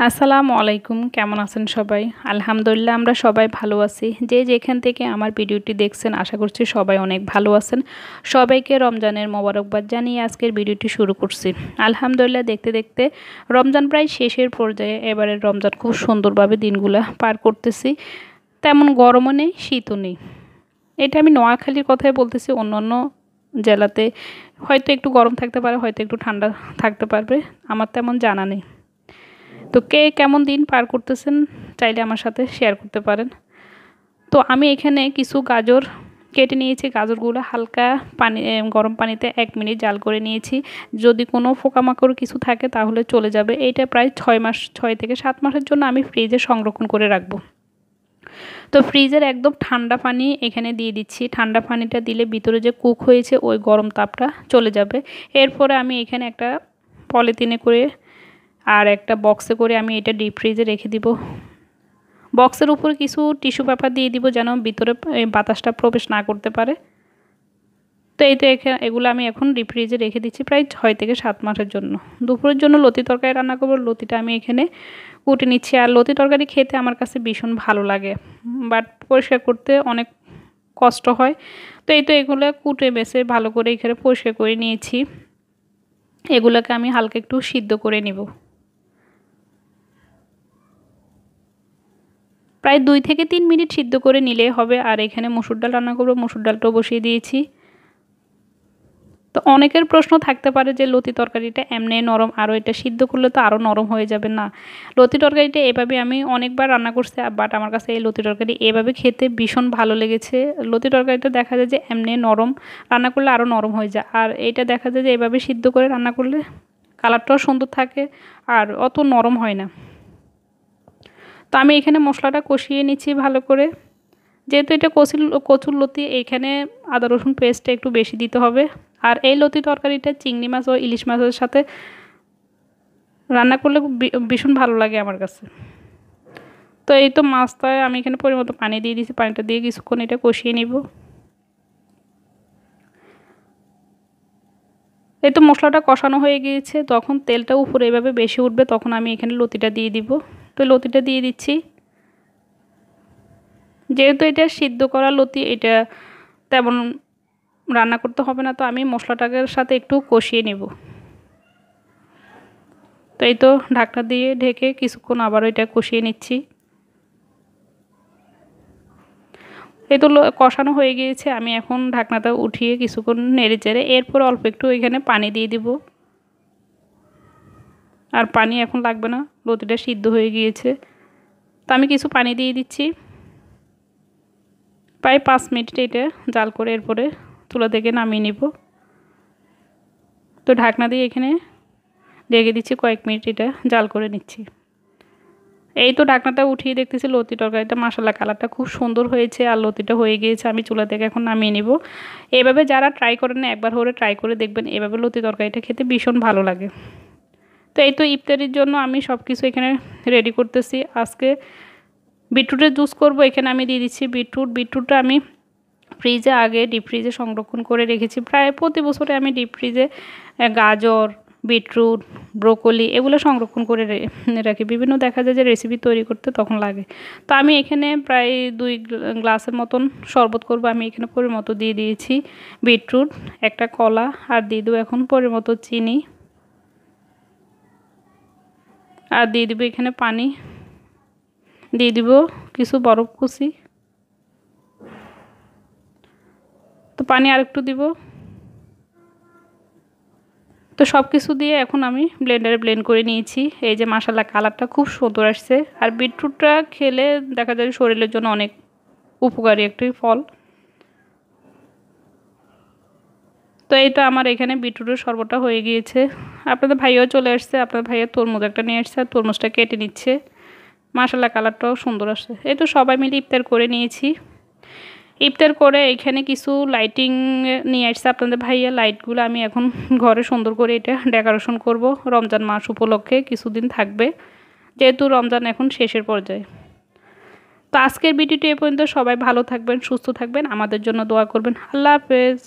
আসসালামু আলাইকুম, কেমন আছেন সবাই? আলহামদুলিল্লাহ আমরা সবাই ভালো আছি। যে যেখান থেকে আমার ভিডিওটি দেখছেন আশা করছি সবাই অনেক ভালো আছেন। সবাইকে রমজানের মোবারকবাদ জানিয়ে আজকের ভিডিওটি শুরু করছি। আলহামদুলিল্লাহ দেখতে দেখতে রমজান প্রায় শেষের পর্যায়ে। এবারের রমজান খুব সুন্দরভাবে দিনগুলা পার করতেছি। তেমন গরমও নেই, শীতও নেই। এটা আমি নোয়াখালীর কথাই বলতেছি। অন্যান্য জেলাতে হয়তো একটু গরম থাকতে পারে, হয়তো একটু ঠান্ডা থাকতে পারবে, আমার তেমন জানা নেই। তো কে কেমন দিন পার করতেছেন চাইলে আমার সাথে শেয়ার করতে পারেন। তো আমি এখানে কিছু গাজর কেটে নিয়েছি। গাজরগুলো হালকা গরম পানিতে 1 মিনিট জাল করে নিয়েছি। যদি কোনো পোকামাকড় কিছু থাকে তাহলে চলে যাবে। এইটা প্রায় 6 থেকে 7 মাসের জন্য আমি ফ্রিজে সংরক্ষণ করে রাখবো। তো ফ্রিজের একদম ঠান্ডা পানি এখানে দিয়ে দিচ্ছি। ঠান্ডা পানিটা দিলে ভিতরে যে কুক হয়েছে ওই গরম তাপটা চলে যাবে। এরপরে আমি এখানে একটা পলিথিনে করে আর একটা বক্সে করে আমি এটা ডিপ ফ্রিজে রেখে দিব। বক্সের উপর কিছু টিস্যু পেপার দিয়ে দিব যেন ভিতরে বাতাসটা প্রবেশ না করতে পারে। তো এই তো এগুলো আমি এখন ডিপ ফ্রিজে রেখে দিচ্ছি প্রায় 6 থেকে 7 মাসের জন্য। দুপুরের জন্য লতি তরকারি রান্না করব। লতিটা আমি এখানে কুটে নিচ্ছি। আর লতি তরকারি খেতে আমার কাছে ভীষণ ভালো লাগে, বাট পরিষ্কার করতে অনেক কষ্ট হয়। তো এই তো এগুলো কুটে বেছে ভালো করে এখানে পরিষ্কার করে নিয়েছি। এগুলোকে আমি হালকা একটু সিদ্ধ করে নিব। প্রায় 2 থেকে 3 মিনিট সিদ্ধ করে নিলেই হবে। আর এখানে মসুর ডাল রান্না করব। মসুর ডালটাও বসিয়ে দিয়েছি। তো অনেকের প্রশ্ন থাকতে পারে যে লতি তরকারিটা এমনি নরম, আরও এটা সিদ্ধ করলে তো আরও নরম হয়ে যাবে। না, লতি তরকারিটা এভাবে আমি অনেকবার রান্না করছি, বাট আমার কাছে এই লতি তরকারি এভাবে খেতে ভীষণ ভালো লেগেছে। লতি তরকারিটা দেখা যায় যে এমনি নরম, রান্না করলে আরও নরম হয়ে যায়। আর এটা দেখা যায় যে এভাবে সিদ্ধ করে রান্না করলে কালারটাও সুন্দর থাকে আর অত নরম হয় না। তো আমি এখানে মশলাটা কষিয়ে নিচ্ছি ভালো করে। যেহেতু এটা কচুর লতি, এইখানে আদা রসুন পেস্টটা একটু বেশি দিতে হবে। আর এই লতি তরকারিটা চিংড়ি মাছ ও ইলিশ মাছের সাথে রান্না করলে ভীষণ ভালো লাগে আমার কাছে। তো এই তো মাছটায় আমি এখানে পরিমতো পানি দিয়ে দিয়েছি। পানিটা দিয়ে কিছুক্ষণ এটা কষিয়ে নিব। এই তো মশলাটা কষানো হয়ে গিয়েছে। তখন তেলটা উপরে এভাবে বেশি উঠবে, তখন আমি এখানে লতিটা দিয়ে দিব। তো লতিটা দিয়ে দিচ্ছি। যেহেতু এটা সিদ্ধ করা লতি, এটা তেমন রান্না করতে হবে না। তো আমি মশলাটাকে সাথে একটু কষিয়ে নেব। তো এই তো ঢাকনা দিয়ে ঢেকে কিছুক্ষণ আবারও এটা কষিয়ে নিচ্ছি। এই তো কষানো হয়ে গিয়েছে। আমি এখন ঢাকনাটা উঠিয়ে কিছুক্ষণ নেড়ে চেড়ে এরপর অল্প একটু এখানে পানি দিয়ে দিব। আর পানি এখন লাগবে না, লতিটা সিদ্ধ হয়ে গিয়েছে। তো আমি কিছু পানি দিয়ে দিচ্ছি। প্রায় 5 মিনিট এটা জাল করে এরপরে চুলা থেকে নামিয়ে নিব। তো ঢাকনা দিয়ে এখানে ঢেকে দিচ্ছি, কয়েক মিনিট এটা জাল করে নিচ্ছি। এই তো ঢাকনাটা উঠিয়ে দেখতেছি লতি তরকারিটা মাশাআল্লাহ কালারটা খুব সুন্দর হয়েছে আর লতিটা হয়ে গিয়েছে। আমি চুলা থেকে এখন নামিয়ে নিব। এভাবে যারা ট্রাই করেন না একবার হলে ট্রাই করে দেখবেন। এভাবে লতি তরকারিটা খেতে ভীষণ ভালো লাগে। তো এই তো ইফতারির জন্য আমি সব কিছু এখানে রেডি করতেছি। আজকে বিটরুটের জুস করব। এখানে আমি দিয়ে দিচ্ছি বিটরুটটা আমি ফ্রিজে আগে ডিপ ফ্রিজে সংরক্ষণ করে রেখেছি। প্রায় প্রতি বছরে আমি ডিপ ফ্রিজে গাজর, বিটরুট, ব্রোকলি এগুলো সংরক্ষণ করে রাখি। বিভিন্ন দেখা যায় যে রেসিপি তৈরি করতে তখন লাগে। তো আমি এখানে প্রায় 2 গ্লাসের মতন শরবত করব। আমি এখানে পরিমতো দিয়ে দিয়েছি বিটরুট, একটা কলা আর দিয়ে দেবো এখন পরিমতো চিনি। আর দিয়ে দেবো এখানে পানি, দিয়ে দিব কিছু বরফ কুচি। তো পানি আর একটু দিব। তো সব কিছু দিয়ে এখন আমি ব্লেন্ডারে ব্লেন্ড করে নিয়েছি। এই যে মাশাআল্লাহ কালারটা খুব সুন্দর আসছে। আর বিটরুটটা খেলে দেখা যায় শরীরের জন্য অনেক উপকারী একটি ফল। তো এইটা আমার এখানে বিটরুটের শরবতটা হয়ে গিয়েছে। আপনাদের ভাইয়াও চলে আসছে। আপনাদের ভাইয়া তরমুজ একটা নিয়ে আসছে আর তরমুজটা কেটে নিচ্ছে। মাশাআল্লাহ কালারটাও সুন্দর আসছে। এই তো সবাই মিলে ইফতার করে নিয়েছি। ইফতার করে এখানে কিছু লাইটিং নিয়ে আসছে আপনাদের ভাইয়া। লাইটগুলো আমি এখন ঘরে সুন্দর করে এটা ডেকোরেশন করব। রমজান মাস উপলক্ষে কিছুদিন থাকবে, যেহেতু রমজান এখন শেষের পর্যায়ে। তো আজকের ভিডিওটি এ পর্যন্ত। সবাই ভালো থাকবেন, সুস্থ থাকবেন, আমাদের জন্য দোয়া করবেন। আল্লাহ হাফেজ।